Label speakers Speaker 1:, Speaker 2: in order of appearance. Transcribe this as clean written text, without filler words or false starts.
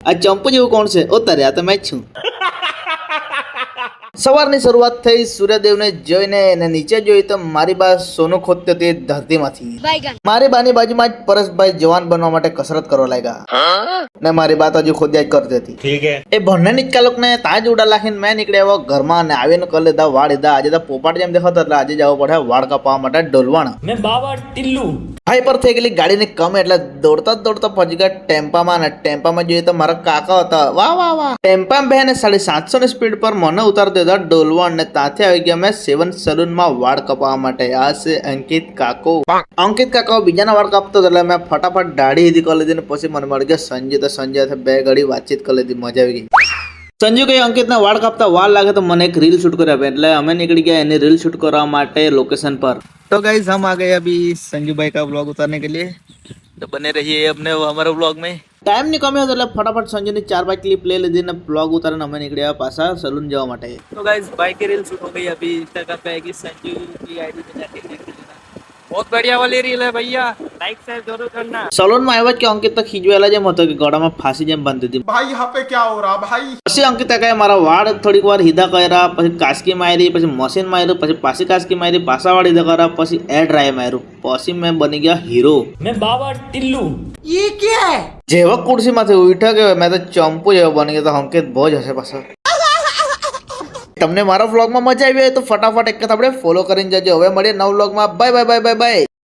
Speaker 1: આ ચંપુ જેવું કોણ છે? ઓ તારે આ તો મેં જ છું. સવારની શરૂઆત થઈ સૂર્યદેવને જોઈને અને નીચે જોઈ તો મારી બા સોનું ખોદતી હતી ધરતીમાંથી. મારી બાની બાજુમાં જ પરેશભાઈ જવાન બનવા માટે કસરત કરવા લાગ્યા ને મારી બા તો હજુ ખોદ્યા જ કરતી હતી. એ બંને નિકાલોકને ત્યાં જ ઉડા લાખીને મેં નીકળ્યા ઘરમાં અને આવીને કરી લીધા વાળ લીધા. આજે તો પોપાટ જેમ દેખાતો એટલે આજે જવું પડે વાળ કાપવા માટે ડોલવાણ. મેં બાવા ટીલ્લુ હાઈ પર થઈ ગયેલી ગાડીની કમ એટલે દોડતા પહોંચી ગયા ટેમ્પામાં ને ટેમ્પામાં જોઈએ તો મારા કાકા હતા. વાહ વાહ વાહ. ટેમ્પામાં બેને 750 ની સ્પીડ પર મને ઉતારી દીધા ડોલવાણ ને ત્યાંથી આવી ગયા મેં સેવન સલૂનમાં વાળ કપાવવા માટે. આ છે અંકિત કાકો. અંકિત કાકા બીજાના વાળ કાપતો એટલે મેં ફટાફટ દાઢી હીધી કરી લીધી ને પછી મને મળી ગયા સંજય. તો સંજય બે ઘડી વાતચીત કરી લીધી, મજા આવી ગઈ. સંજુ કઈ અંકિતના વાળ કાપતા વાર લાગે તો મને એક રીલ શૂટ કરી આપે એટલે અમે નીકળી ગયા એની રીલ શૂટ કરવા માટે लोकेशन पर. तो गाइस हम आ गए अभी संजू भाई का ब्लॉग उतारने के लिए, तो बने रहिए अपने हमारे ब्लॉग में. ટાઈમ ની કમી હતો એટલે ફટાફટ સંજુ ની 4-5 ક્લિપ ले લીધી ને ब्लॉग उतारने અમે નીકળ્યા પાછા સલૂન જવા માટે. तो गाइस भाई की रील शूट हो गई अभी इंस्टाग्राम पे आएगी संजू की आईडी पे जाके देख लेना. बहुत बढ़िया वाली रील है भैया, लाइक शेयर जरूर करना. सलून में આવ્યા કે અંકિત તો ખીજવાયેલા જેમ હતો કે ગળામાં ફાંસી જેમ બાંધી દીધી. ભાઈ यहाँ पे क्या हो रहा भाई. પછી અંકિત કાકાએ મારા વાળ થોડીક વાર હીધા કર્યા, પછી કાસ્કી મારી, પછી મશીન માર્યું, પછી પાછી કાસ્કી મારી, પાછા વાળ હીધા કર્યા, પછી એર ડ્રાય માર્યું, પછી મેં બની ગયા હીરો. મેં બાબા ટિલ્લુ. ये क्या है? જેવા ખુરશીમાંથી ઉઠ્યા કે મેં તો ચંપુ જેવો બની ગયો. તો અંકિત બહુ જ હશે પાછા. તમને મારા વ્લોગમાં મજા આવી હોય તો ફટાફટ એક આપણે ફોલો કરીને જજો. હવે મળીએ નવ વ્લોગમાં. Bye bye bye bye bye.